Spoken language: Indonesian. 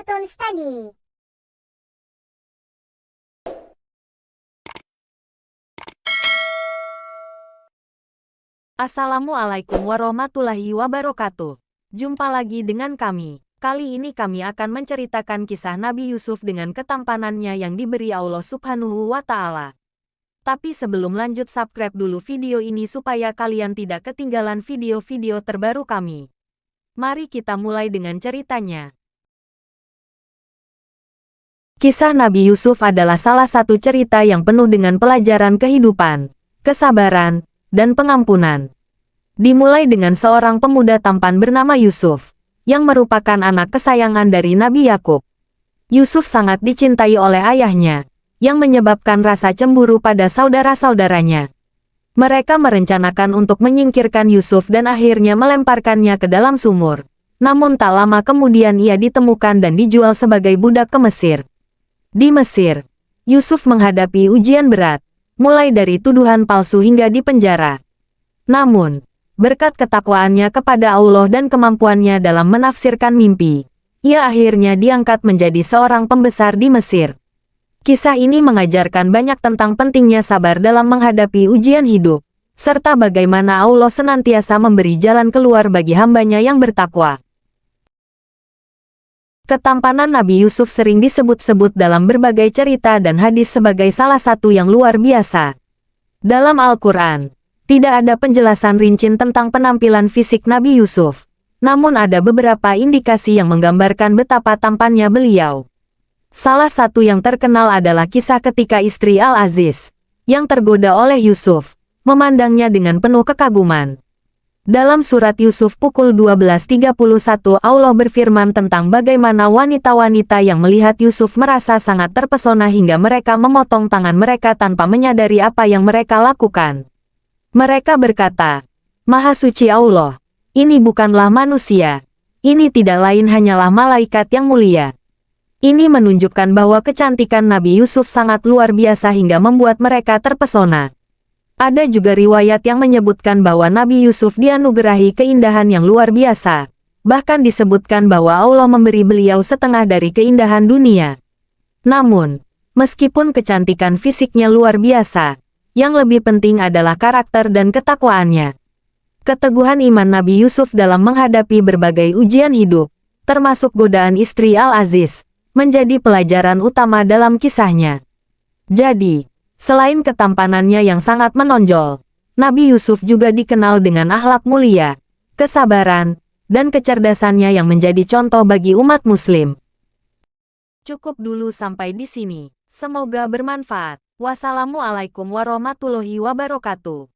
Cartoon Study. Assalamualaikum warahmatullahi wabarakatuh. Jumpa lagi dengan kami. Kali ini kami akan menceritakan kisah Nabi Yusuf dengan ketampanannya yang diberi Allah Subhanahu wa Ta'ala. Tapi sebelum lanjut, subscribe dulu video ini supaya kalian tidak ketinggalan video-video terbaru kami. Mari kita mulai dengan ceritanya. Kisah Nabi Yusuf adalah salah satu cerita yang penuh dengan pelajaran kehidupan, kesabaran, dan pengampunan. Dimulai dengan seorang pemuda tampan bernama Yusuf, yang merupakan anak kesayangan dari Nabi Yakub. Yusuf sangat dicintai oleh ayahnya, yang menyebabkan rasa cemburu pada saudara-saudaranya. Mereka merencanakan untuk menyingkirkan Yusuf dan akhirnya melemparkannya ke dalam sumur. Namun tak lama kemudian ia ditemukan dan dijual sebagai budak ke Mesir. Di Mesir, Yusuf menghadapi ujian berat, mulai dari tuduhan palsu hingga dipenjara. Namun, berkat ketakwaannya kepada Allah dan kemampuannya dalam menafsirkan mimpi, ia akhirnya diangkat menjadi seorang pembesar di Mesir. Kisah ini mengajarkan banyak tentang pentingnya sabar dalam menghadapi ujian hidup, serta bagaimana Allah senantiasa memberi jalan keluar bagi hambanya yang bertakwa. Ketampanan Nabi Yusuf sering disebut-sebut dalam berbagai cerita dan hadis sebagai salah satu yang luar biasa. Dalam Al-Quran, tidak ada penjelasan rinci tentang penampilan fisik Nabi Yusuf, namun ada beberapa indikasi yang menggambarkan betapa tampannya beliau. Salah satu yang terkenal adalah kisah ketika istri Al-Aziz, yang tergoda oleh Yusuf, memandangnya dengan penuh kekaguman. Dalam surat Yusuf pukul 12.31 Allah berfirman tentang bagaimana wanita-wanita yang melihat Yusuf merasa sangat terpesona hingga mereka memotong tangan mereka tanpa menyadari apa yang mereka lakukan. Mereka berkata, "Maha suci Allah, ini bukanlah manusia. Ini tidak lain hanyalah malaikat yang mulia." Ini menunjukkan bahwa kecantikan Nabi Yusuf sangat luar biasa hingga membuat mereka terpesona. Ada juga riwayat yang menyebutkan bahwa Nabi Yusuf dianugerahi keindahan yang luar biasa. Bahkan disebutkan bahwa Allah memberi beliau setengah dari keindahan dunia. Namun, meskipun kecantikan fisiknya luar biasa, yang lebih penting adalah karakter dan ketakwaannya. Keteguhan iman Nabi Yusuf dalam menghadapi berbagai ujian hidup, termasuk godaan istri Al-Aziz, menjadi pelajaran utama dalam kisahnya. Jadi, selain ketampanannya yang sangat menonjol, Nabi Yusuf juga dikenal dengan akhlak mulia, kesabaran, dan kecerdasannya yang menjadi contoh bagi umat Muslim. Cukup dulu sampai di sini. Semoga bermanfaat. Wassalamualaikum warahmatullahi wabarakatuh.